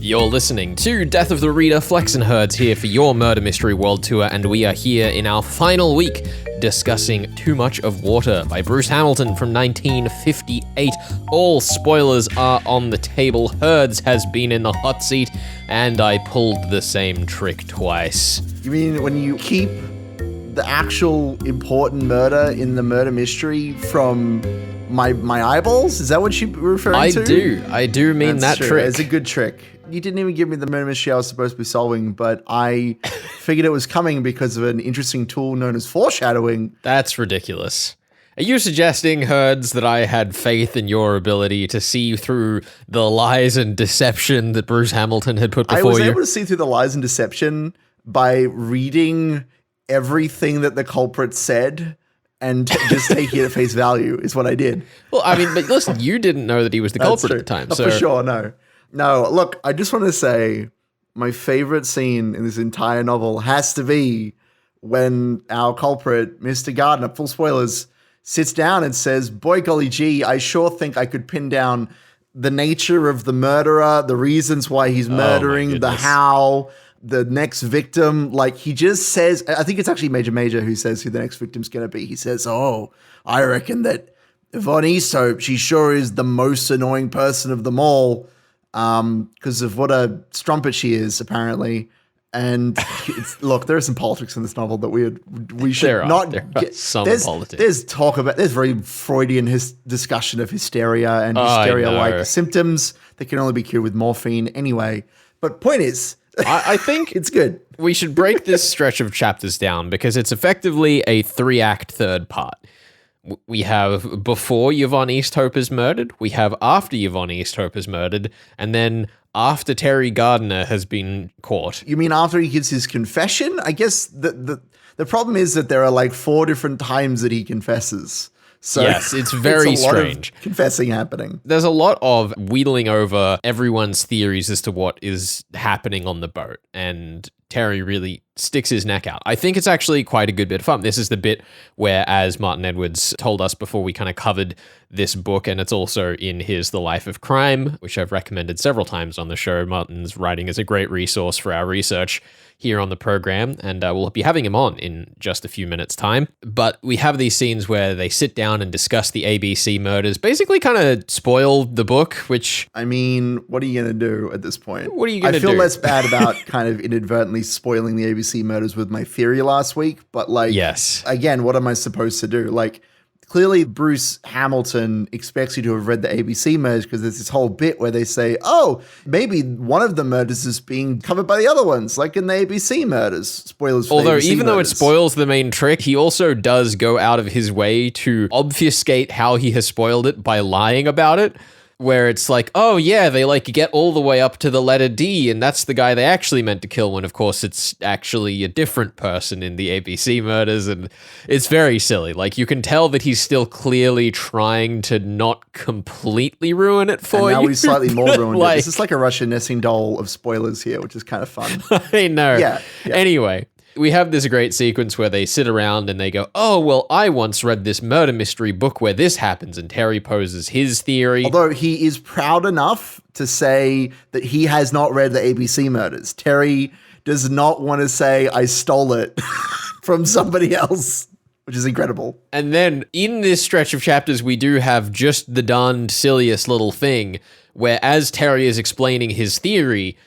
You're listening to Death of the Reader. Flex and Herds here for your Murder Mystery World Tour, and we are here in our final week discussing Too Much of Water by Bruce Hamilton from 1958. All spoilers are on the table. Herds has been in the hot seat, and I pulled the same trick twice. You mean when you keep the actual important murder in the murder mystery from my eyeballs? Is that what you're referring to? I do mean That's that true. trick. It's a good trick. You didn't even give me the murder mystery I was supposed to be solving, but I figured it was coming because of an interesting tool known as foreshadowing. That's ridiculous. Are you suggesting, Herds, that I had faith in your ability to see through the lies and deception that Bruce Hamilton had put before you? I was able to see through the lies and deception by reading everything that the culprit said and just taking it at face value is what I did. Well, I mean, but listen, you didn't know that he was the culprit at the time. Oh, so for sure, no. No, look, I just want to say my favorite scene in this entire novel has to be when our culprit, Mr. Gardner, full spoilers, sits down and says, boy, golly gee, I sure think I could pin down the nature of the murderer, the reasons why he's murdering, the how, the next victim. Like, he just says, I think it's actually Major who says who the next victim's going to be. He says, oh, I reckon that Von Easthope, she sure is the most annoying person of them all. Because of what a strumpet she is, apparently. And look, there is some politics in this novel that we should not get. Some politics. There's talk about, there's very Freudian discussion of hysteria and hysteria-like symptoms that can only be cured with morphine anyway. But point is, I think it's good. We should break this stretch of chapters down because it's effectively a 3-act third part. We have before Yvonne Easthope is murdered, we have after Yvonne Easthope is murdered, and then after Terry Gardner has been caught. You mean after he gives his confession? I guess the problem is that there are like 4 different times that he confesses. So yes, it's very strange. Confessing happening. There's a lot of wheedling over everyone's theories as to what is happening on the boat, and Terry really sticks his neck out. I think it's actually quite a good bit of fun. This is the bit where, as Martin Edwards told us before we kind of covered this book, and it's also in his The Life of Crime, which I've recommended several times on the show. Martin's writing is a great resource for our research here on the program, and we'll be having him on in just a few minutes' time. But we have these scenes where they sit down and discuss the ABC murders, basically kind of spoil the book, which... I mean, what are you going to do at this point? What are you going to do? I feel less bad about kind of inadvertently spoiling the ABC murders with my theory last week, but like, yes. Again, what am I supposed to do? Like, clearly Bruce Hamilton expects you to have read the ABC murders because there's this whole bit where they say, oh, maybe one of the murders is being covered by the other ones, like in the ABC murders. Spoilers for Although, the ABC even though it murders. spoils the main trick, he also does go out of his way to obfuscate how he has spoiled it by lying about it. Where it's like, oh yeah, they like get all the way up to the letter D, and that's the guy they actually meant to kill, when of course it's actually a different person in the ABC murders, and it's very silly. Like, you can tell that he's still clearly trying to not completely ruin it for you. And now he's slightly more ruined. Like, this is like a Russian nesting doll of spoilers here, which is kind of fun. I know. Yeah. Anyway, we have this great sequence where they sit around and they go, oh, well, I once read this murder mystery book where this happens, and Terry poses his theory. Although he is proud enough to say that he has not read the ABC murders. Terry does not want to say, I stole it from somebody else, which is incredible. And then in this stretch of chapters, we do have just the darned silliest little thing where, as Terry is explaining his theory,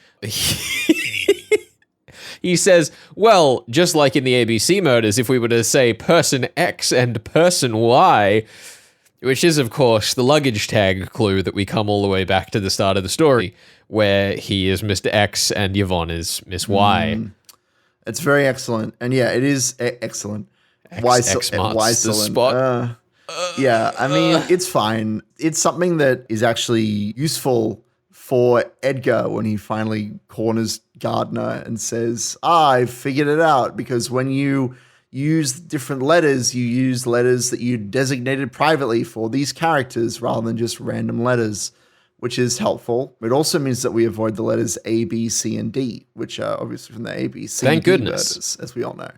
he says, well, just like in the ABC murders, if we were to say person X and person Y, which is, of course, the luggage tag clue that we come all the way back to the start of the story, where he is Mr. X and Yvonne is Miss Y. It's very excellent. And yeah, it is excellent. X marks the spot. Yeah, I mean, it's fine. It's something that is actually useful for Edgar when he finally corners Gardner and says, I've figured it out, because when you use different letters, you use letters that you designated privately for these characters rather than just random letters, which is helpful. It also means that we avoid the letters A, B, C, and D, which are obviously from the ABC Thank goodness. Murders, as we all know.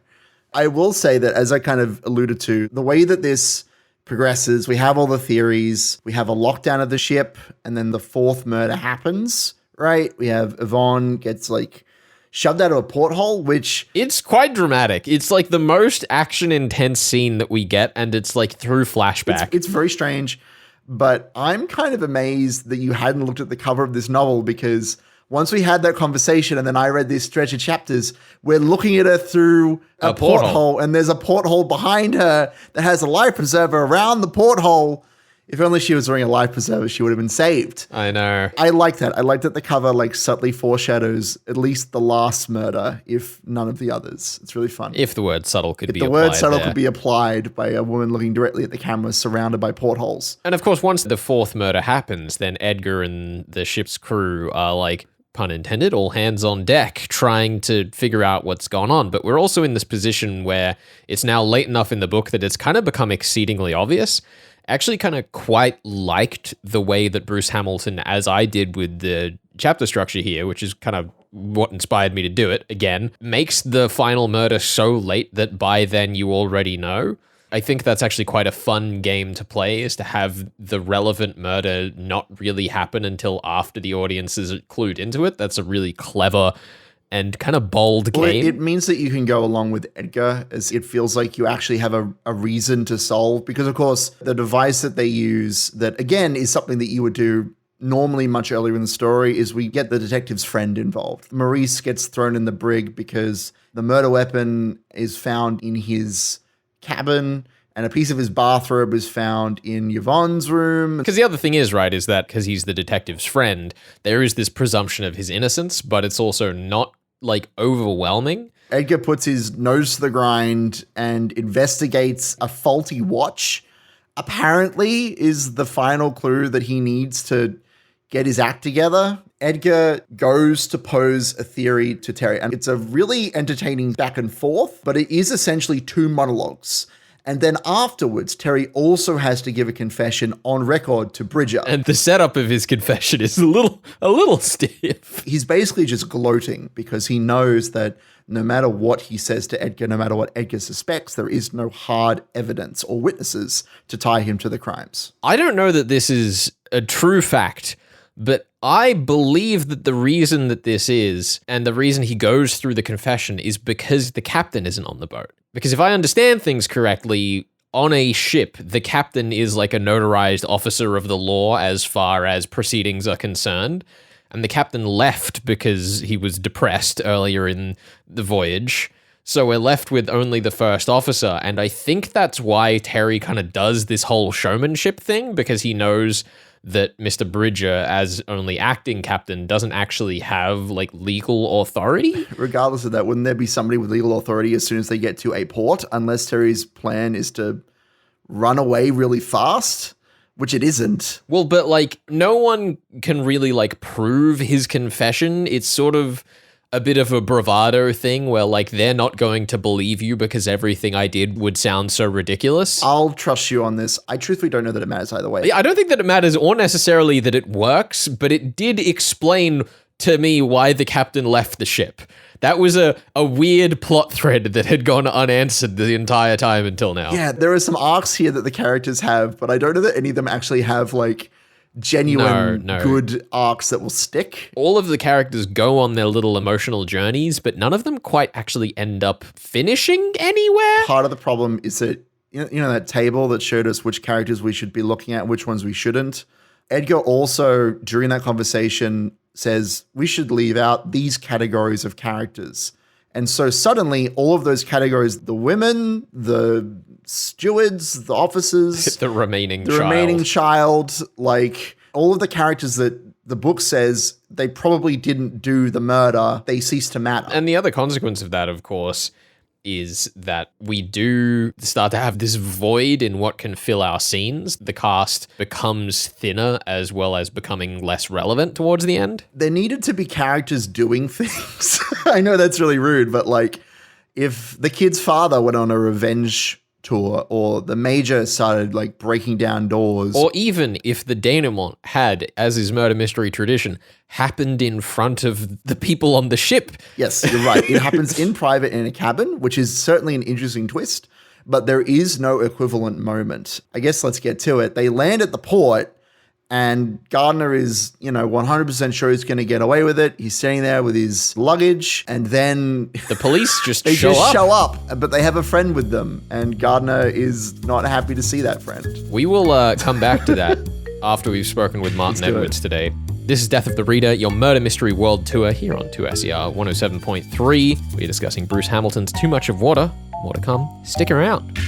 I will say that, as I kind of alluded to, the way that this progresses, we have all the theories, we have a lockdown of the ship, and then the 4th murder happens right? We have Yvonne gets like shoved out of a porthole, which It's quite dramatic. It's like the most action intense scene that we get, and it's like through flashback. it's very strange. But I'm kind of amazed that you hadn't looked at the cover of this novel, because once we had that conversation and then I read this stretch of chapters, we're looking at her through a porthole, and there's a porthole behind her that has a life preserver around the porthole. If only she was wearing a life preserver, she would have been saved. I know. I like that. I like that the cover like subtly foreshadows at least the last murder, if none of the others. It's really fun. If the word subtle could be the applied word subtle there. could be applied by a woman looking directly at the camera surrounded by portholes. And of course, once the fourth murder happens, then Edgar and the ship's crew are like, pun intended, all hands on deck trying to figure out what's gone on. But we're also in this position where it's now late enough in the book that it's kind of become exceedingly obvious. Actually kind of quite liked the way that Bruce Hamilton, as I did with the chapter structure here, which is kind of what inspired me to do it again, makes the final murder so late that by then you already know. I think that's actually quite a fun game to play, is to have the relevant murder not really happen until after the audience is clued into it. That's a really clever and kind of bold game. Well, it means that you can go along with Edgar, as it feels like you actually have a reason to solve. Because, of course, the device that they use, that, again, is something that you would do normally much earlier in the story, is we get the detective's friend involved. Maurice gets thrown in the brig because the murder weapon is found in his cabin, and a piece of his bathrobe is found in Yvonne's room. Because the other thing is, right, is that because he's the detective's friend, there is this presumption of his innocence, but it's also not, like, overwhelming. Edgar puts his nose to the grind and investigates a faulty watch, apparently is the final clue that he needs to get his act together. Edgar goes to pose a theory to Terry, and it's a really entertaining back and forth, but it is essentially two monologues. And then afterwards, Terry also has to give a confession on record to Bridger. And the setup of his confession is a little stiff. He's basically just gloating because he knows that no matter what he says to Edgar, no matter what Edgar suspects, there is no hard evidence or witnesses to tie him to the crimes. I don't know that this is a true fact, but I believe that the reason that this is, and the reason he goes through the confession, is because the captain isn't on the boat. Because if I understand things correctly, on a ship, the captain is like a notarized officer of the law as far as proceedings are concerned. And the captain left because he was depressed earlier in the voyage. So we're left with only the first officer. And I think that's why Terry kind of does this whole showmanship thing, because he knows that Mr. Bridger, as only acting captain, doesn't actually have like legal authority. Regardless of that, wouldn't there be somebody with legal authority as soon as they get to a port, unless Terry's plan is to run away really fast, which it isn't. Well, but like no one can really like prove his confession. It's sort of a bit of a bravado thing where like they're not going to believe you because everything I did would sound so ridiculous. I'll trust you on this. I truthfully don't know that it matters either way. Yeah, I don't think that it matters or necessarily that it works, but it did explain to me why the captain left the ship. That was a weird plot thread that had gone unanswered the entire time until now. Yeah, there are some arcs here that the characters have, but I don't know that any of them actually have like genuine good arcs that will stick. All of the characters go on their little emotional journeys, but none of them quite actually end up finishing anywhere. Part of the problem is that, you know that table that showed us which characters we should be looking at, which ones we shouldn't? Edgar also, during that conversation, says we should leave out these categories of characters. And so suddenly all of those categories, the women, the stewards, the officers, the remaining child, like all of the characters that the book says they probably didn't do the murder, they cease to matter. And the other consequence of that, of course, is that we do start to have this void in what can fill our scenes. The cast becomes thinner as well as becoming less relevant towards the end. There needed to be characters doing things. I know that's really rude, but like if the kid's father went on a revenge tour, or the major started like breaking down doors, or even if the denouement had, as is murder mystery tradition, happened in front of the people on the ship. Yes, you're right. It happens in private in a cabin, which is certainly an interesting twist, but there is no equivalent moment. I guess let's get to it. They land at the port, And Gardner is, 100% sure he's going to get away with it. He's sitting there with his luggage, and then The police just they show up. show up, but they have a friend with them, and Gardner is not happy to see that friend. We will come back to that after we've spoken with Martin Let's do Edwards today. This is Death of the Reader, your murder mystery world tour here on 2SER 107.3. We're discussing Bruce Hamilton's Too Much of Water. More to come. Stick around.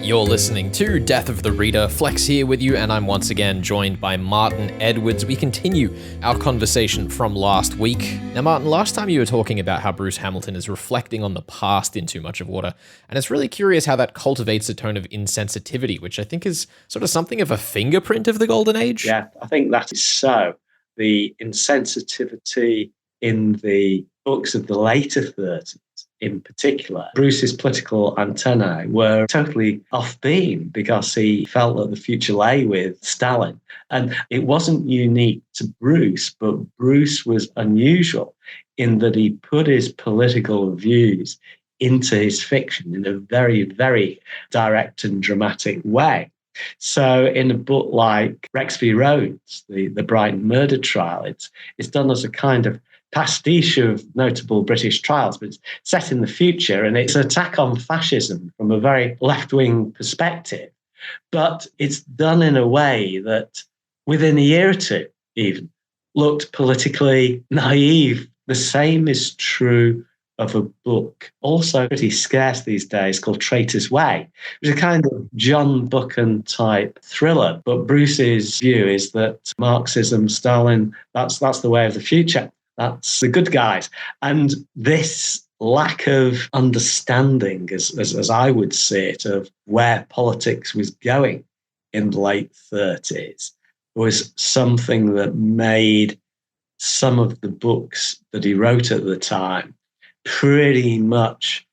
You're listening to Death of the Reader. Flex here with you, and I'm once again joined by Martin Edwards. We continue our conversation from last week. Now, Martin, last time you were talking about how Bruce Hamilton is reflecting on the past in Too Much of Water, and it's really curious how that cultivates a tone of insensitivity, which I think is sort of something of a fingerprint of the Golden Age. Yeah, I think that is so. The insensitivity in the books of the later 30s, in particular, Bruce's political antennae were totally off beam because he felt that the future lay with Stalin. And it wasn't unique to Bruce, but Bruce was unusual in that he put his political views into his fiction in a very, very direct and dramatic way. So in a book like Rex v. Rhodes, the Brighton murder trial, it's done as a kind of pastiche of notable British trials, but it's set in the future, and it's an attack on fascism from a very left-wing perspective. But it's done in a way that, within a year or two even, looked politically naive. The same is true of a book, also pretty scarce these days, called Traitor's Way, which is a kind of John Buchan type thriller. But Bruce's view is that Marxism, Stalin, that's the way of the future. That's the good guys. And this lack of understanding, as I would see it, of where politics was going in the late 30s was something that made some of the books that he wrote at the time pretty much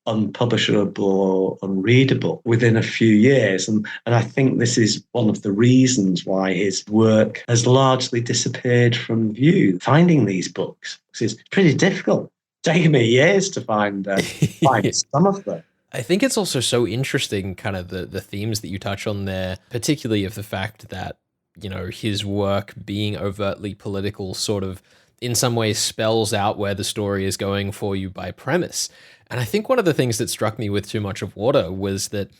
unpublishable or unreadable within a few years. And I think this is one of the reasons why his work has largely disappeared from view. Finding these books is pretty difficult. Taken me years to find some of them. I think it's also so interesting, kind of the themes that you touch on there, particularly of the fact that, his work being overtly political sort of in some ways spells out where the story is going for you by premise. And I think one of the things that struck me with Too Much of Water was that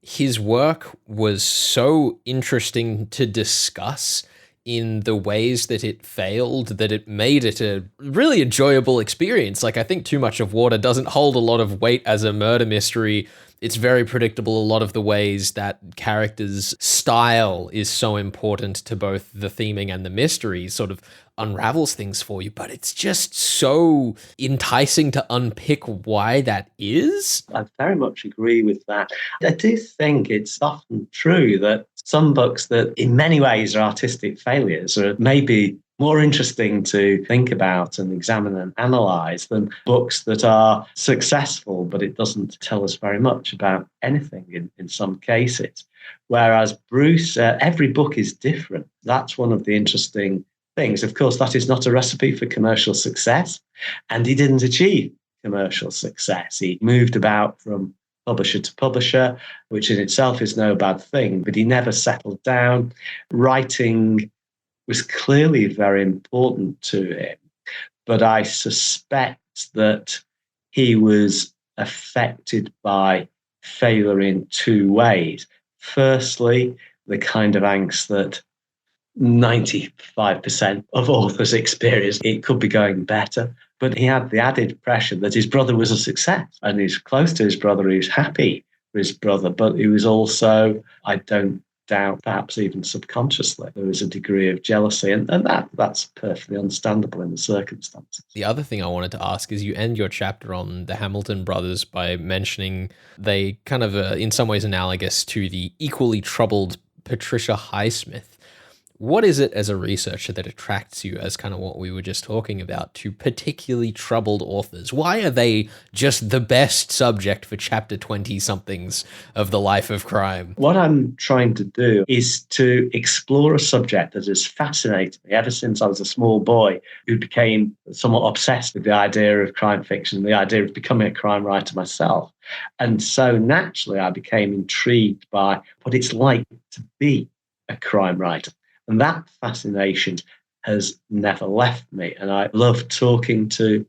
his work was so interesting to discuss in the ways that it failed, that it made it a really enjoyable experience. Like, I think Too Much of Water doesn't hold a lot of weight as a murder mystery. It's very predictable. A lot of the ways that characters' style is so important to both the theming and the mystery sort of unravels things for you, but it's just so enticing to unpick why that is. I very much agree with that. I do think it's often true that some books that in many ways are artistic failures are maybe more interesting to think about and examine and analyse than books that are successful, but it doesn't tell us very much about anything in some cases. Whereas Bruce, every book is different. That's one of the interesting things. Of course, that is not a recipe for commercial success, and he didn't achieve commercial success. He moved about from publisher to publisher, which in itself is no bad thing, but he never settled down. Writing was clearly very important to him, but I suspect that he was affected by failure in two ways. Firstly, the kind of angst that 95% of authors experience. It could be going better, but he had the added pressure that his brother was a success, and he's close to his brother, he was happy for his brother, but he was also, I don't doubt, perhaps even subconsciously, there was a degree of jealousy, and that's perfectly understandable in the circumstances. The other thing I wanted to ask is you end your chapter on the Hamilton brothers by mentioning they kind of in some ways analogous to the equally troubled Patricia Highsmith. What is it as a researcher that attracts you, as kind of what we were just talking about, to particularly troubled authors? Why are they just the best subject for chapter 20-somethings of the life of crime? What I'm trying to do is to explore a subject that has fascinated me ever since I was a small boy who became somewhat obsessed with the idea of crime fiction, the idea of becoming a crime writer myself. And so naturally, I became intrigued by what it's like to be a crime writer. And that fascination has never left me. And I love talking to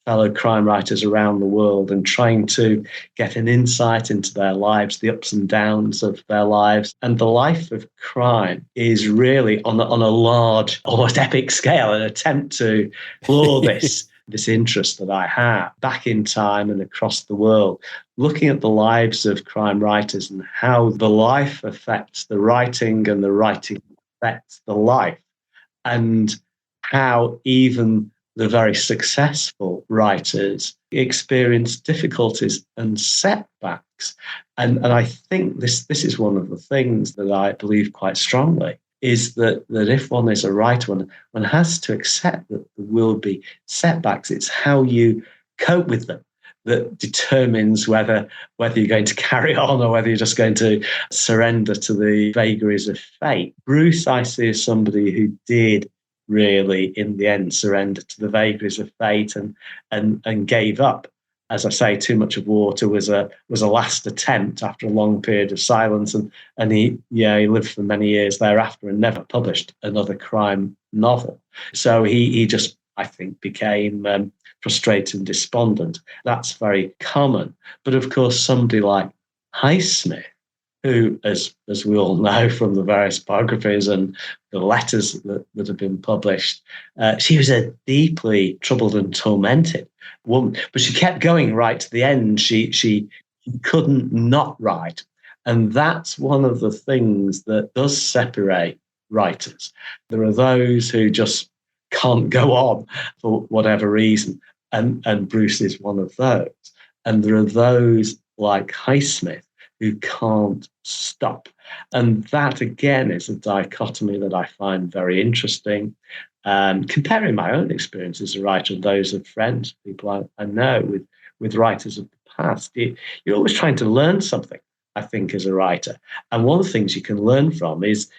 fellow crime writers around the world and trying to get an insight into their lives, the ups and downs of their lives. And the life of crime is really on a large, almost epic scale, an attempt to explore this interest that I have back in time and across the world, looking at the lives of crime writers and how the life affects the writing and the writing affects the life, and how even the very successful writers experience difficulties and setbacks. And I think this is one of the things that I believe quite strongly, is that if one is a writer, one has to accept that there will be setbacks. It's how you cope with them that determines whether you're going to carry on or whether you're just going to surrender to the vagaries of fate. Bruce, I see, as somebody who did really, in the end, surrender to the vagaries of fate and gave up. As I say, Too Much of Water was a last attempt after a long period of silence, and he lived for many years thereafter and never published another crime novel. So he just, I think, became frustrated and despondent. That's very common. But of course, somebody like Highsmith, who, as we all know from the various biographies and the letters that have been published, she was a deeply troubled and tormented woman. But she kept going right to the end. She couldn't not write. And that's one of the things that does separate writers. There are those who just can't go on for whatever reason, and Bruce is one of those. And there are those like Highsmith who can't stop. And that, again, is a dichotomy that I find very interesting. Comparing my own experience as a writer and those of friends, people I know with writers of the past, you're always trying to learn something, I think, as a writer. And one of the things you can learn from is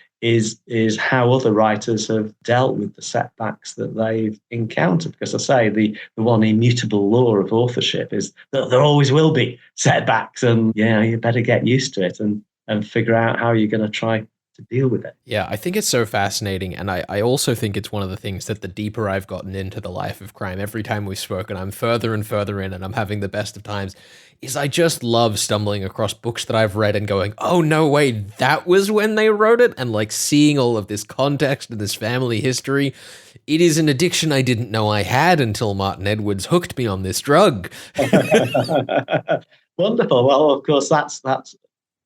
how other writers have dealt with the setbacks that they've encountered. Because I say the one immutable law of authorship is that there always will be setbacks, and you better get used to it and figure out how you're going to try to deal with it. Yeah, I think it's so fascinating. And I also think it's one of the things that the deeper I've gotten into the life of crime, every time we've spoken, I'm further and further in, and I'm having the best of times, is I just love stumbling across books that I've read and going, oh, no way, that was when they wrote it? And like seeing all of this context and this family history. It is an addiction I didn't know I had until Martin Edwards hooked me on this drug. Wonderful. Well, of course, that's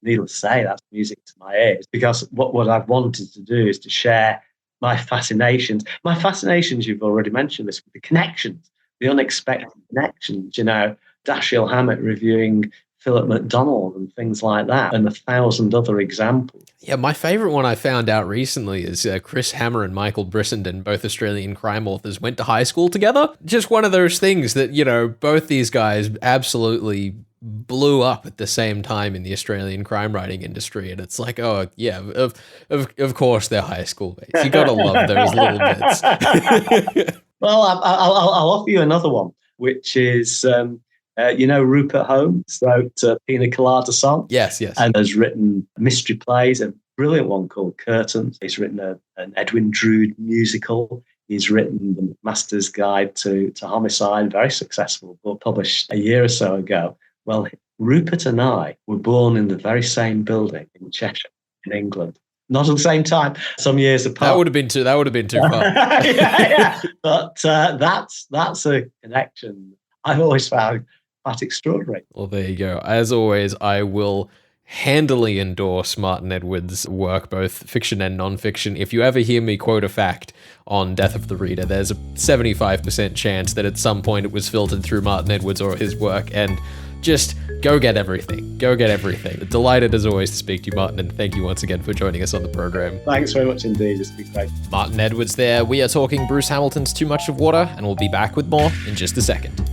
needless to say, that's music to my ears, because what I've wanted to do is to share my fascinations. My fascinations, you've already mentioned this, with the connections, the unexpected connections, Dashiell Hammett reviewing Philip MacDonald and things like that, and 1,000 other examples. Yeah, my favorite one I found out recently is Chris Hammer and Michael Brissenden, both Australian crime authors, went to high school together. Just one of those things that, both these guys absolutely blew up at the same time in the Australian crime writing industry. And it's like, oh, yeah, of course they're high school mates. You got to love those little bits. Well, I'll offer you another one, which is... Rupert Holmes wrote Pina Colada Song. Yes. And has written mystery plays, a brilliant one called Curtains. He's written an Edwin Drood musical. He's written The Master's Guide to Homicide, very successful book, published a year or so ago. Well, Rupert and I were born in the very same building in Cheshire, in England. Not at the same time, some years apart. That would have been too far. yeah. But that's a connection I've always found quite extraordinary. Well, there you go. As always, I will handily endorse Martin Edwards' work, both fiction and non-fiction. If you ever hear me quote a fact on Death of the Reader, there's a 75% chance that at some point it was filtered through Martin Edwards or his work, and just go get everything. Go get everything. Delighted as always to speak to you, Martin, and thank you once again for joining us on the program. Thanks very much indeed. It's been great. Martin Edwards there. We are talking Bruce Hamilton's Too Much of Water, and we'll be back with more in just a second.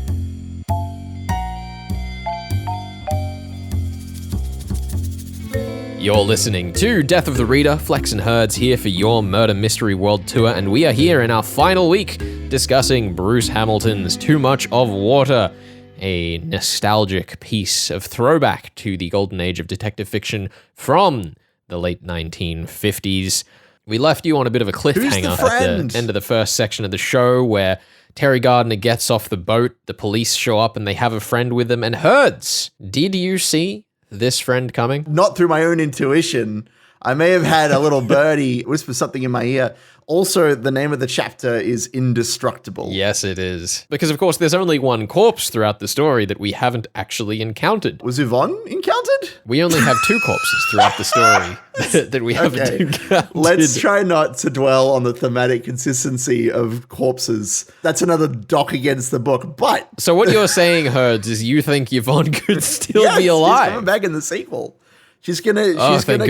You're listening to Death of the Reader. Flex and Herds here for your Murder Mystery World Tour, and we are here in our final week discussing Bruce Hamilton's Too Much of Water, a nostalgic piece of throwback to the golden age of detective fiction from the late 1950s. We left you on a bit of a cliffhanger at the end of the first section of the show where Terry Gardner gets off the boat, the police show up, and they have a friend with them. And Herds, did you see this friend coming? Not through my own intuition. I may have had a little birdie whisper something in my ear. Also, the name of the chapter is Indestructible. Yes, it is. Because, of course, there's only one corpse throughout the story that we haven't actually encountered. Was Yvonne encountered? We only have two corpses throughout the story that we haven't encountered. Let's try not to dwell on the thematic consistency of corpses. That's another dock against the book. But so what you're saying, Herds, is you think Yvonne could still be alive? She's coming back in the sequel. She's gonna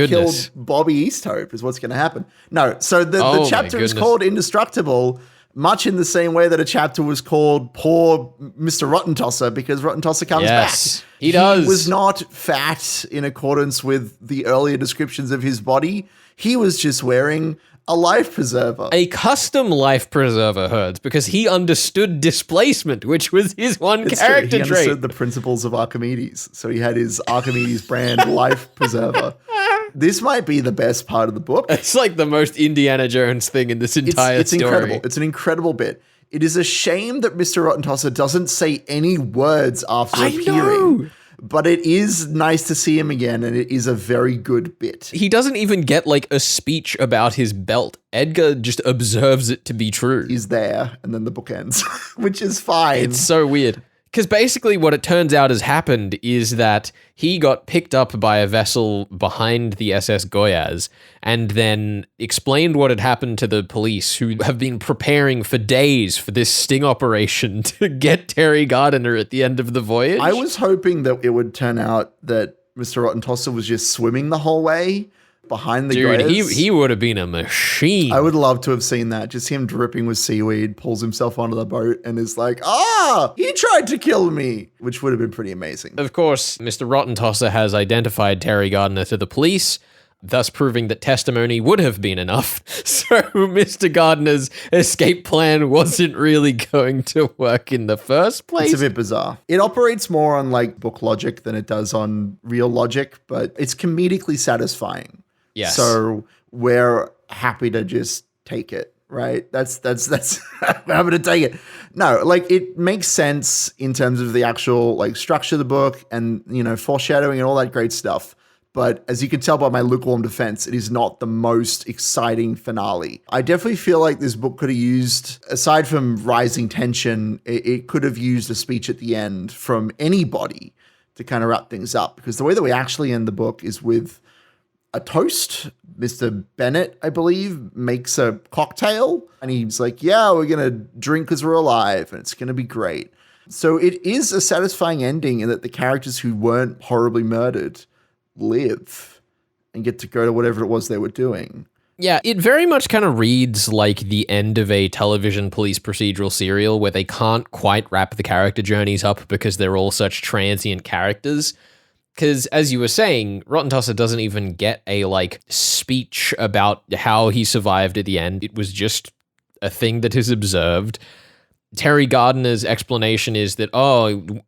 kill Bobby Easthope is what's gonna happen. No, so the chapter is called Indestructible, much in the same way that a chapter was called Poor Mr. Rottentosser, because Rottentosser comes back. He does. He was not fat in accordance with the earlier descriptions of his body. He was just wearing a life preserver. A custom life preserver, Herds, because he understood displacement, which was his one character trait. He understood the principles of Archimedes. So he had his Archimedes brand life preserver. This might be the best part of the book. It's like the most Indiana Jones thing in this entire it's story. Incredible. It's an incredible bit. It is a shame that Mr. Rottentosser doesn't say any words after appearing. But it is nice to see him again, and it is a very good bit. He doesn't even get like a speech about his belt. Edgar just observes it to be true. He's there, and then the book ends, which is fine. It's so weird. Because basically what it turns out has happened is that he got picked up by a vessel behind the SS Goyaz and then explained what had happened to the police, who have been preparing for days for this sting operation to get Terry Gardner at the end of the voyage. I was hoping that it would turn out that Mr. Rottentosser was just swimming the whole way behind the Goyaz. Dude, he would have been a machine. I would love to have seen that. Just him dripping with seaweed, pulls himself onto the boat and is like, he tried to kill me, which would have been pretty amazing. Of course, Mr. Rottentosser has identified Terry Gardner to the police, thus proving that testimony would have been enough. So Mr. Gardner's escape plan wasn't really going to work in the first place. It's a bit bizarre. It operates more on like book logic than it does on real logic, but it's comedically satisfying. Yes. So we're happy to just take it, right? That's we're happy to take it. No, like it makes sense in terms of the actual like structure of the book and, you know, foreshadowing and all that great stuff. But as you can tell by my lukewarm defense, it is not the most exciting finale. I definitely feel like this book could have used, aside from rising tension, it could have used a speech at the end from anybody to kind of wrap things up. Because the way that we actually end the book is with a toast. Mr. Bennett, I believe, makes a cocktail and he's like, yeah, we're going to drink because we're alive and it's going to be great. So it is a satisfying ending in that the characters who weren't horribly murdered live and get to go to whatever it was they were doing. Yeah, it very much kind of reads like the end of a television police procedural serial where they can't quite wrap the character journeys up because they're all such transient characters. Because as you were saying, Rottentosser doesn't even get a like speech about how he survived at the end. It was just a thing that is observed. Terry Gardner's explanation is that,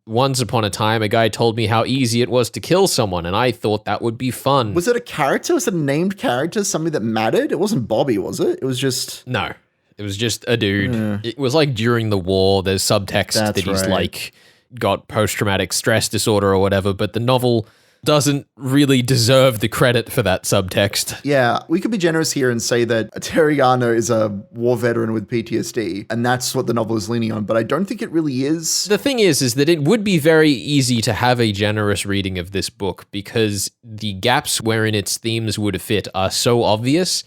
once upon a time, a guy told me how easy it was to kill someone, and I thought that would be fun. Was it a character? Was it a named character? Something that mattered? It wasn't Bobby, was it? It was just... No, it was just a dude. Yeah. It was like during the war, there's subtext that he's like got post-traumatic stress disorder or whatever, but the novel doesn't really deserve the credit for that subtext. Yeah, we could be generous here and say that Terry Gardner is a war veteran with PTSD, and that's what the novel is leaning on, but I don't think it really is. The thing is that it would be very easy to have a generous reading of this book because the gaps wherein its themes would fit are so obvious,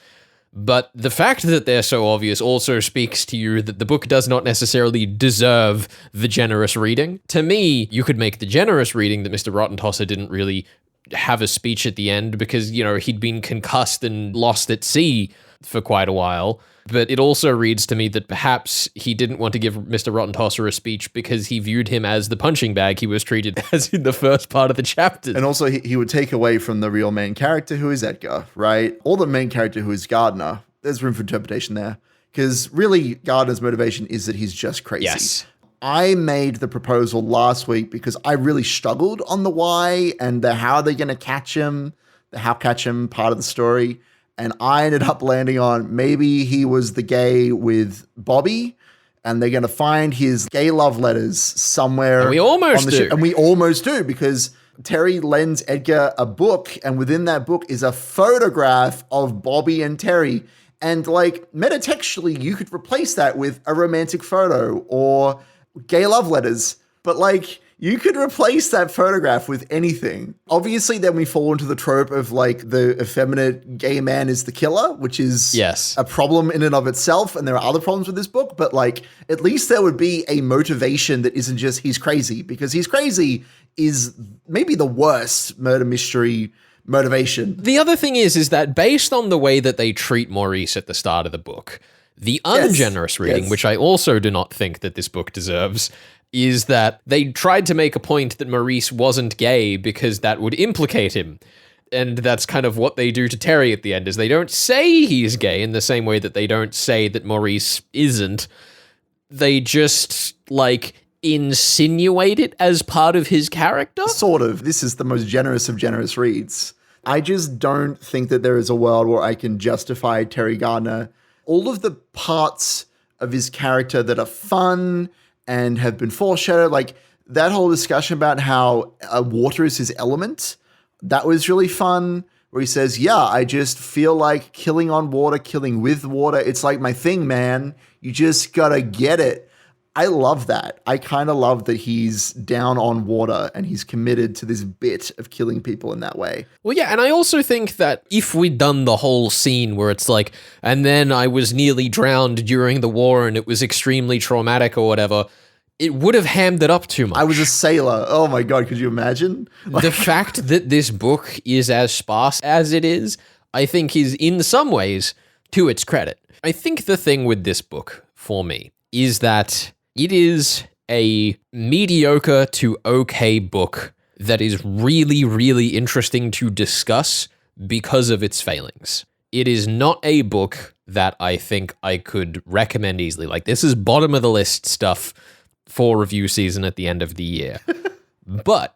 But the fact that they're so obvious also speaks to you that the book does not necessarily deserve the generous reading. To me, you could make the generous reading that Mr. Rottentosser didn't really have a speech at the end because, he'd been concussed and lost at sea for quite a while. But it also reads to me that perhaps he didn't want to give Mr. Rottentosser a speech because he viewed him as the punching bag he was treated as in the first part of the chapter. And also, he would take away from the real main character, who is Edgar, right? Or the main character, who is Gardner. There's room for interpretation there. Because really, Gardner's motivation is that he's just crazy. Yes. I made the proposal last week because I really struggled on the why and the how they're going to catch him, the how catch him part of the story. And I ended up landing on maybe he was the gay with Bobby and they're going to find his gay love letters somewhere. And we almost do. And we almost do because Terry lends Edgar a book and within that book is a photograph of Bobby and Terry. And like metatextually, you could replace that with a romantic photo or gay love letters. But like, you could replace that photograph with anything. Obviously, then we fall into the trope of like the effeminate gay man is the killer, which is a problem in and of itself. And there are other problems with this book, but like at least there would be a motivation that isn't just he's crazy, because he's crazy is maybe the worst murder mystery motivation. The other thing is that based on the way that they treat Maurice at the start of the book, the ungenerous reading, which I also do not think that this book deserves, is that they tried to make a point that Maurice wasn't gay because that would implicate him. And that's kind of what they do to Terry at the end, is they don't say he's gay in the same way that they don't say that Maurice isn't. They just, like, insinuate it as part of his character? Sort of. This is the most generous of generous reads. I just don't think that there is a world where I can justify Terry Gardner. All of the parts of his character that are fun and have been foreshadowed, like that whole discussion about how water is his element, that was really fun, where he says, yeah, I just feel like killing on water, killing with water, it's like my thing, man. You just gotta get it. I love that. I kind of love that he's down on water and he's committed to this bit of killing people in that way. Well, yeah, and I also think that if we'd done the whole scene where it's like, and then I was nearly drowned during the war and it was extremely traumatic or whatever, it would have hammed it up too much. I was a sailor. Oh my God, could you imagine? The fact that this book is as sparse as it is, I think is in some ways to its credit. I think the thing with this book, for me, is that it is a mediocre to okay book that is really, really interesting to discuss because of its failings. It is not a book that I think I could recommend easily. Like, this is bottom of the list stuff for review season at the end of the year. But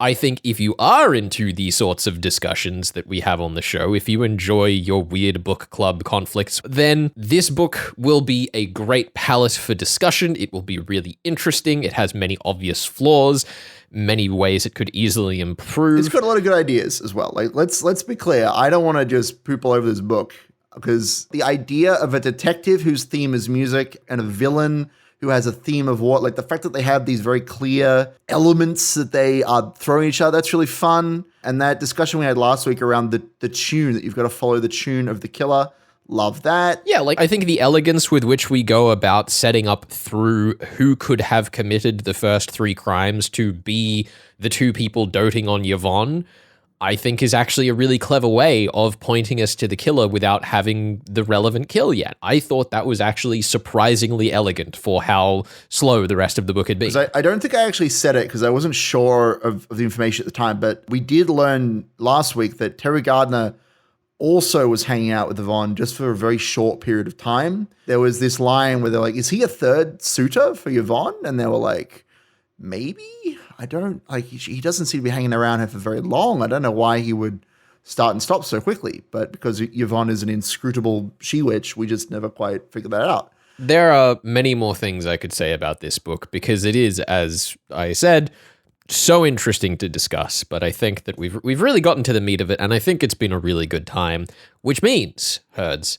I think if you are into these sorts of discussions that we have on the show, if you enjoy your weird book club conflicts, then this book will be a great palette for discussion. It will be really interesting. It has many obvious flaws, many ways it could easily improve. It's got a lot of good ideas as well. Like, let's be clear. I don't want to just poop all over this book, because the idea of a detective whose theme is music and a villain who has a theme of what, like the fact that they have these very clear elements that they are throwing each other, that's really fun. And that discussion we had last week around the tune, that you've got to follow the tune of the killer. Love that. Yeah, like I think the elegance with which we go about setting up through who could have committed the first 3 crimes to be the 2 people doting on Yvonne, I think is actually a really clever way of pointing us to the killer without having the relevant kill yet. I thought that was actually surprisingly elegant for how slow the rest of the book had been. I don't think I actually said it because I wasn't sure of the information at the time, but we did learn last week that Terry Gardner also was hanging out with Yvonne just for a very short period of time. There was this line where they're like, is he a third suitor for Yvonne? And they were like, maybe? I don't, like, he doesn't seem to be hanging around her for very long. I don't know why he would start and stop so quickly, but because Yvonne is an inscrutable she-witch, we just never quite figured that out. There are many more things I could say about this book because it is, as I said, so interesting to discuss, but I think that we've really gotten to the meat of it, and I think it's been a really good time, which means, Herds,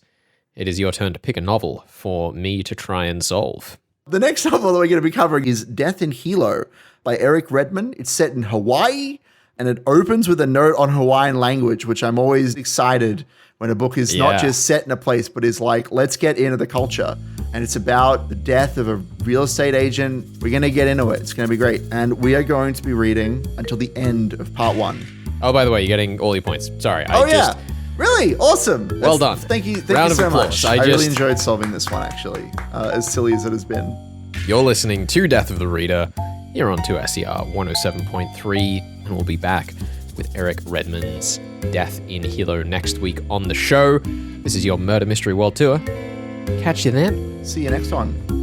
it is your turn to pick a novel for me to try and solve. The next novel that we're going to be covering is Death in Hilo by Eric Redmond. It's set in Hawaii. And it opens with a note on Hawaiian language, which I'm always excited when a book is not just set in a place, but is like, let's get into the culture. And it's about the death of a real estate agent. We're going to get into it. It's going to be great. And we are going to be reading until the end of part 1. Oh, by the way, you're getting all your points. Sorry. Really? Awesome. Well done. Thank you Round of so applause. much. I really enjoyed solving this one, actually, as silly as it has been. You're listening to Death of the Reader here on 2SER 107.3, and we'll be back with Eric Redmond's Death in Hilo next week on the show. This is your Murder Mystery World Tour. Catch you then. See you next one.